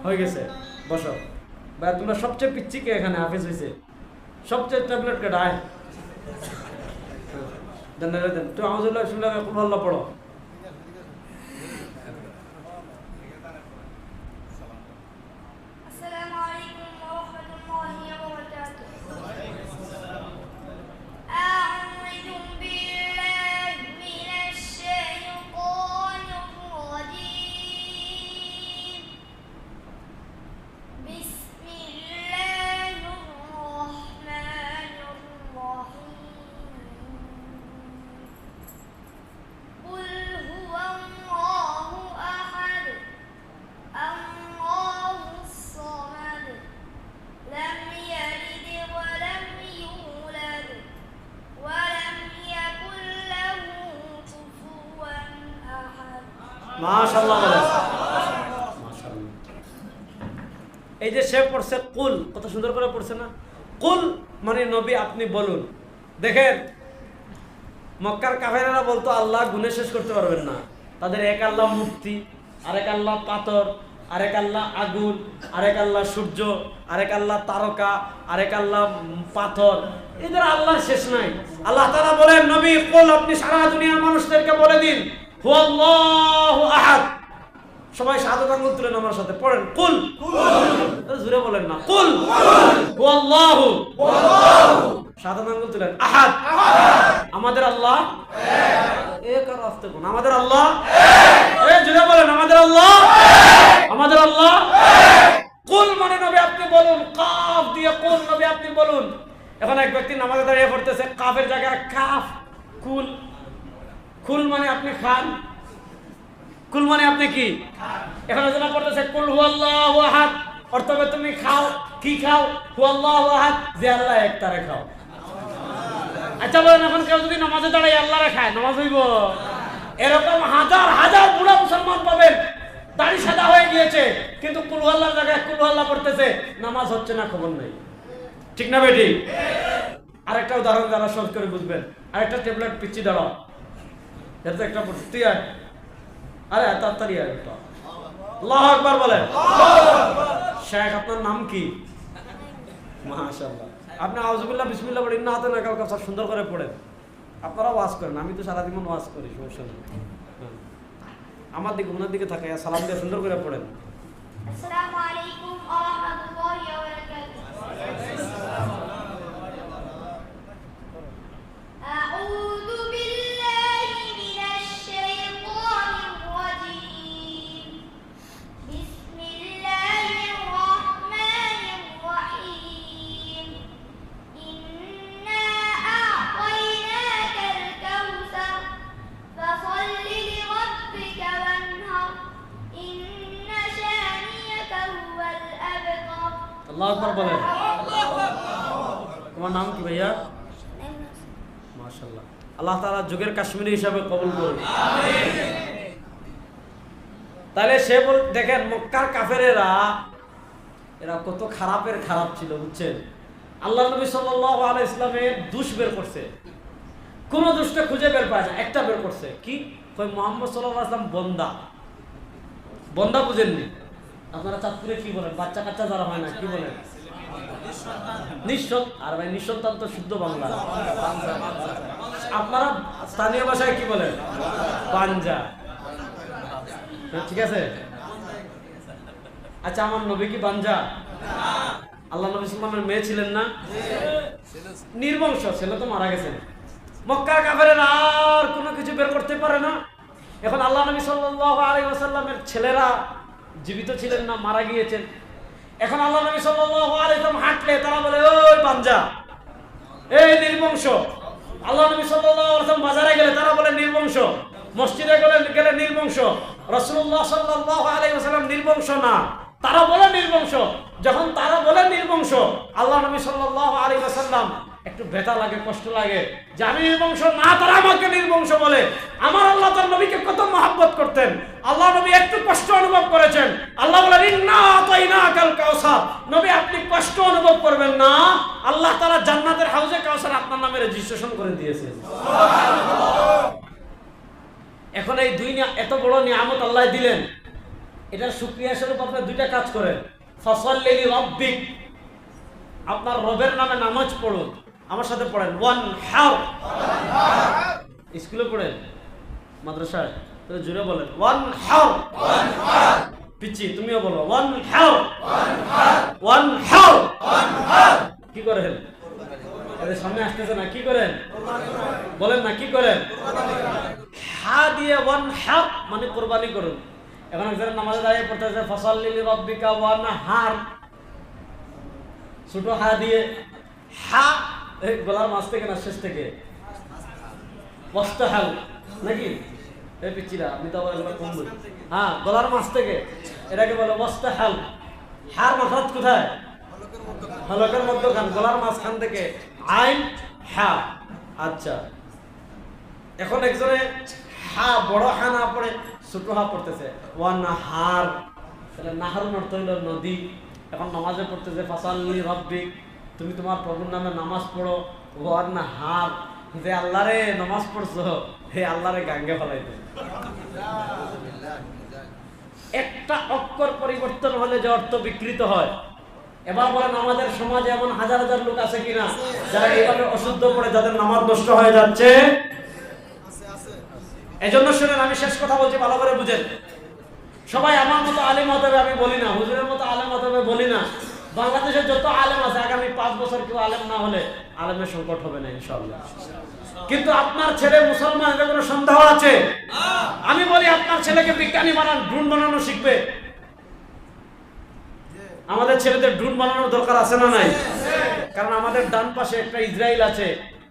হয়ে গেছে, বসো। ভাই তোমরা সবচেয়ে পিচ্ছি কে এখানে হাফেজ হয়েছে? সবচেয়ে ট্যাবলেট কেটায় দেন দেন তো আউযুবিল্লাহি বিসমিল্লাহি কুল আল্লাহ পড়ো। আসসালামু আলাইকুম ওয়া রাহমাতুল্লাহি ওয়া বারাকাতুহু। আউযু বিল্লাহি মিনাশ শাইতানির রাজীম। বিসমিল্লাহির রাহমানির রাহিম। কুল হুয়াল্লাহু আহাদ আল্লাহুস সামাদ লাম ইয়ালিদ ওয়া লাম ইউলাদ ওয়া লাম ইয়াকুল লাহু কুফুওয়ান আহাদ। মাশাআল্লাহ বলেন মাশাআল্লাহ। এই যে সে পড়ছে কুল, কত সুন্দর করে পড়ছে না? কুল মানে নবী আপনি বলুন। দেখেন মক্কার কাফেরেরা বলতো আল্লাহ গুণে শেষ করতে পারবেন না। তাদের এক আল্লাহ মূর্তি, আরেক আল্লাহ পাথর, আরেক আল্লাহ আগুন, আরেক আল্লাহ সূর্য, আরেক আল্লাহ তারকা, আরেক আল্লাহ পাথর, এদের আল্লাহ শেষ নাই। আল্লাহ তাআলা বলেন নবী কুল আপনি সারা দুনিয়ার মানুষদেরকে বলে দিন হুয়াল্লাহু আহাদ। সবাই শাহাদাত আঙ্গুল তুলেন আমার সাথে পড়েন কুল। জোরে বলেন না কুল হুয়াল্লাহু শাহাদাত আঙ্গুল তুলেন আহাদ। আমাদের আল্লাহ এক। আর আস্তে কোন আমাদের আল্লাহ এক। জোরে বলেন আমাদের আল্লাহ আমাদের আল্লাহ কুল মানে নবী আপনি বলুন। কাফ দিয়ে কুল নবী আপনি বলুন। এখন এক ব্যক্তি নামাজে দাঁড়িয়ে পড়তেছে, কাফের জায়গায় কাফ, কুল। কুল মানে আপনি খান, কুল মানে আপনি কি এখন আলোচনা করতেছে কুল হুয়াল্লাহু আহাদ, অর্থ হবে তুমি খাও। কি খাও? হুয়াল্লাহু আহাদ, যে আল্লাহ এক তারে খাও। আচ্ছা বলেন এখন কেউ যদি নামাজে দাঁড়ায় আল্লাহরে খায়, নামাজ হইব? এরকম হাজার হাজার বুড়া মুসলমান পাবেন দাড়ি সাদা হয়ে গিয়েছে, কিন্তু কুল হুয়াল্লাহর জায়গায় কুল হুয়াল্লাহ পড়তেছে, নামাজ হচ্ছে না, খবর নাই। ঠিক না বেটি? আরেকটা উদাহরণ যারা সহজ করে বুঝবেন, আরেকটা ট্যাবলেট পিচ্ছি দাঁড়াও, এটা তো একটা পড়তে হয়। আরে তাড়াতাড়ি একটা আল্লাহু আকবার বলেন। শেখ আপনার নাম কি? মাশাআল্লাহ। আপনি আউযুবিল্লাহ বিসমিল্লাহ পড়েন না, হাতে নাকাল কাছে সুন্দর করে পড়েন। আপনারা ওয়াজ করেন, আমি তো সারা জীবন ওয়াজ করি, সমস্যা নেই। আমার দিকে ওনার দিকে থাকে, সালাম দিয়ে সুন্দর করে পড়েন। আসসালামু আলাইকুম ওয়া রাহমাতুল্লাহি ওয়া বারাকাতুহু। আউযু বিল্লাহি মিনাশ শাইতানির রাজীম। বিসমিল্লাহির রাহমানির রাহিম। ইন্না আ'তাইনাকাল কাউসার ফাসাল্লি লিরাব্বিকা ওয়ানহার। ইন্না শানিয়াকা হুয়াল আবতার। আল্লাহু আকবার বলেন। তোমার নাম কি ভাইয়া? মাশাআল্লাহ। আল্লাহ তাআলা যুগের কাশ্মীরি হিসাবে কবুল করুন। তাহলে সে বল দেখেন মক্কার কাফেরেরা এরা কত খারাপের খারাপ ছিল বুঝছেন। আল্লাহ নবী সাল্লাল্লাহু আলাইহি ইসলামের দুষ বের করছে, কোন দুষ্টা খুঁজে বের পায় না, একটা বের করছে কি? কই মুহাম্মদ সাল্লাল্লাহু আলাইহি ওয়াসাল্লাম বন্দা। বন্দা বুঝেননি? আপনারা চাঁদপুরে কি বলেন? বাচ্চা কাচ্চা যারা হয় না কি বলেন? নিঃসন্তান। আর ভাই নিঃসন্তান তো শুদ্ধ বাংলা। আপনারা স্থানীয় ভাষায় কি বলেন? বাঞ্জা। ঠিক আছে। আচ্ছা আমার নবী কি বাঞ্জা? আল্লাহ নবী সাল্লাল্লাহু মেয়ে ছিলেন না? নির্বংশ, ছেলে তো মারা গেছেন। মক্কার কাফেরেরা আর কোনো কিছু বের করতে পারে না। এখন আল্লাহ নবী সাল্লাল্লাহু আলাইহি ওয়াসাল্লামের ছেলেরা জীবিত ছিলেন না, মারা গিয়েছেন। এখন আল্লাহ নবী সাল্লাল্লাহু আলাইহি ওয়াসাল্লাম হাঁটলে তারা বলে ওই বাঞ্জা, এই নির্বংশ। আল্লাহ নবী সাল্লাল্লাহু আলাইহি ওয়াসাল্লাম বাজারে গেলে তারা বলে নির্বংশ, মসজিদে গেলে নির্বংশ। রাসূলুল্লাহ সাল্লাল্লাহু আলাইহি ওয়াসাল্লাম নির্বংশ না, তারা বলে নির্বংশ। যখন তারা বলে নির্বংশ, আল্লাহ নবী সাল্লাল্লাহু আলাইহি ওয়াসাল্লাম একটু ব্যথা লাগে, কষ্ট লাগে যে আমি নির্বংশ না, তারা আমাকে নির্বংশ বলে। আমার আল্লাহ তার নবীকে কত মহব্বত করতেন, আল্লাহ নবী একটু কষ্ট অনুভব করেছেন। আল্লাহ বলেন ইন্না আ'তাইনাকাল কাউসার, নবী আপনি কষ্ট অনুভব করবেন না, আল্লাহ তাআলা জান্নাতের হাউজে কাউসার আপনার নামে রেজিস্ট্রেশন করে দিয়েছেন। এখন এই এত বড় নিয়ামত আল্লাহ দিলেন, এটার শুকরিয়া স্বরূপ আপনি দুইটা কাজ করেন। ফাসাল্লি লিরাব্বিক, আপনার রবের নামে নামাজ পড়ুন। আমার সাথে পড়েন, ওয়ান হার। স্কুলে পড়েন, মাদ্রাসায়, তো জুড়ে বলেন ওয়ান হার। পিচ্ছি তুমিও বলো ওয়ান হার। ওয়ান হার। কি করেন? এদের সামনে আসতেছে না, কি করেন বলেন না, কি করেন? হা দিয়ে ওয়ান হার মানে কুরবানি করুন। এখন একজনের নামাজে দাঁড়িয়ে পড়তেছে ফাসাল্লি লিরাব্বিকা ওয়ানহার, ছোট হা দিয়ে, হা গলার মাছ থেকে না শেষ থেকে, ওয়াস্তাহাল নাকি এই পিচ্ছিরা, আমি তো আবার এগুলো কম বলি। হ্যাঁ, গলার মাছ থেকে, এটাকে বলে ওয়াস্তাহাল। হার মাখাত কোথায়? হলকের মধ্যখান, গলার মাঝখান থেকে আইন হা। আচ্ছা, এখন একজনে হা বড় হা না পড়ে ছোট হা পড়তেছে, ওয়ানহার। তাহলে নাহারুন অর্থ হইল নদী। এখন নামাজে পড়তেছে ফাসাল্লি রাব্বিক, তুমি তোমার প্রভুর নামে নামাজ পড়ো। ওয়ানহার, যে আল্লাহরে নামাজ পড়ছো, হে আল্লাহরে গাঙ্গে ফেলাইতে। একটা অক্ষর পরিবর্তন হলে যে অর্থ বিকৃত হয়। এবার বলেন, আমাদের সমাজে এমন হাজার হাজার লোক আছে কিনা যারা এইভাবে অশুদ্ধ পড়ে যাদের নামাজ নষ্ট হয়ে যাচ্ছে? এজন্য শুনেন, আমি শেষ কথা বলছি, ভালো করে বুঝেন। সবাই আমার মতো আলেম হতে হবে আমি বলি না, হুজুরের মতো আলেম হতে হবে বলি না। বাংলাদেশের যত আলেম আছে, আগামী 5 বছর কেউ আলেম না হলে আলেমের সংকট হবে না ইনশাআল্লাহ। কিন্তু আপনার ছেলে মুসলমান, এর কোনো সন্দেহ আছে? আমি বলি, আপনার ছেলেকে বিজ্ঞানী বানান, ড্রোন বানানো শিখবে। আমাদের ছেলেদের ড্রোন বানানোর দরকার আছে না নাই? কারণ আমাদের ডান পাশে একটা ইসরায়েল আছে,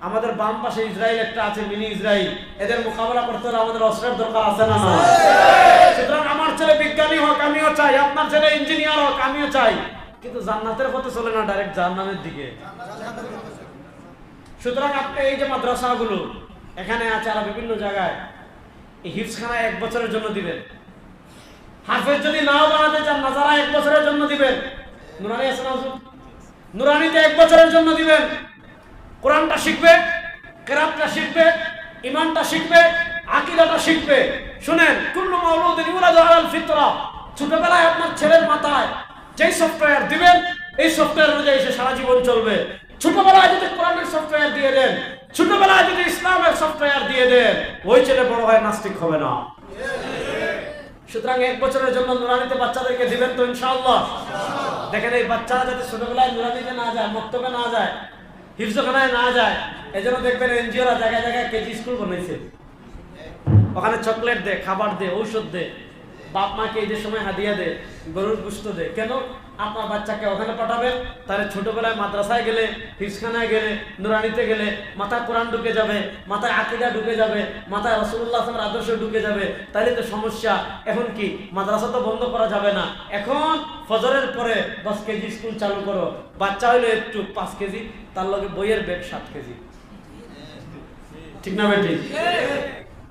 আমাদের বাম পাশে ইসরায়েল একটা আছে, মিনি ইসরায়েল। এদের মোকাবেলা করতে হলে আমাদের অস্ত্রের দরকার আছে না না? সুতরাং আমার ছেলে বিজ্ঞানী হোক আমিও চাই, আপনার ছেলে ইঞ্জিনিয়ার হোক আমিও চাই, কিন্তু জান্নাতের পথে চলে না, ডাইরেক্ট জাহান্নামের দিকে। সুতরাং আপনি এই যে মাদ্রাসাগুলো এখানে আছে আর বিভিন্ন জায়গায়, এই হিফজখানা 1 বছরের জন্য দিবেন। হাফেজ যদি নাও বানাতে চান, নাজারা 1 বছরের জন্য দিবেন। নুরানি আছে না হুজুর? নুরানিতে 1 বছরের জন্য দিবেন। কোরআনটা শিখবে, কেরাতটা শিখবে, ঈমানটা শিখবে, আকীদাটা শিখবে। শুনেন, কুল্লু মাউলুদিন ইউলাদু আলাল ফিতরা। ছোটবেলায় আপনার ছেলের মাথায় যেই সফটওয়্যার দিবেন, এই সফটওয়্যার অনুযায়ী সে সারা জীবন চলবে। ছোটবেলায় যদি কোরআনের সফটওয়্যার দিয়ে দেন, ছোটবেলায় যদি ইসলামের সফটওয়্যার দিয়ে দেন, ওই ছেলে বড় হয় নাস্তিক হবে না। সুতরাং 1 বছরের জন্য নুরানিতে বাচ্চাদেরকে দিবেন তো ইনশাআল্লাহ। দেখেন, এই বাচ্চারা যাতে ছোটবেলায় নুরানিতে না যায়, মক্তবে না যায়, হিফজখানায় না যায়, এজন্য দেখবেন এনজিওরা জায়গায় জায়গায় কেজি স্কুল বানাইছে। ওখানে চকলেট দে, খাবার দে, ঔষধ দে, বাপ মাকে ঈদের সময় হাদিয়া দে, গরুর গোশত দে। কেন? আপনার বাচ্চাকে ওখানে পাঠাবেন, তাহলে ছোটবেলায় মাদ্রাসায় গেলে, হিফজখানায় গেলে, নুরানিতে গেলে মাথায় কোরআন ঢুকে যাবে, মাথায় আকীদা ঢুকে যাবে, মাথায় রাসূলুল্লাহ সাল্লাল্লাহু আলাইহি ওয়াসাল্লামের আদর্শ ঢুকে যাবে। তাইলে তো সমস্যা। এখন কি মাদ্রাসা তো বন্ধ করা যাবে না। এখন ফজরের পরে 10 কেজি স্কুল চালু করো। বাচ্চা হইলে একটু 5 কেজি, তার লগে বইয়ের ব্যাগ 7 কেজি। ঠিক না বেটি?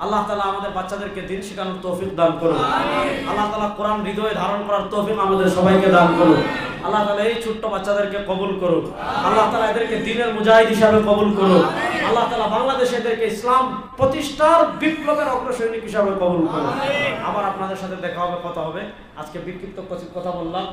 আল্লাহ তাআলা আমাদের বাচ্চাদেরকে দ্বীন শেখানোর তৌফিক দান করুন। আল্লাহ তাআলা কোরআন হৃদয়ে ধারণ করার তৌফিক আমাদের সবাইকে দান করুন। আল্লাহ তাআলা এই ছোট্ট বাচ্চাদেরকে কবুল করুন। আল্লাহ তাআলা এদেরকে দ্বীনের মুজাহিদ হিসাবে কবুল করুন। আল্লাহ তাআলা বাংলাদেশে এদেরকে ইসলাম প্রতিষ্ঠার বিপ্লবের অগ্রসৈনিক হিসাবে কবুল করুন। আবার আপনাদের সাথে দেখা হবে, কথা হবে। আজকে বিক্ষিপ্ত কথা বললাম।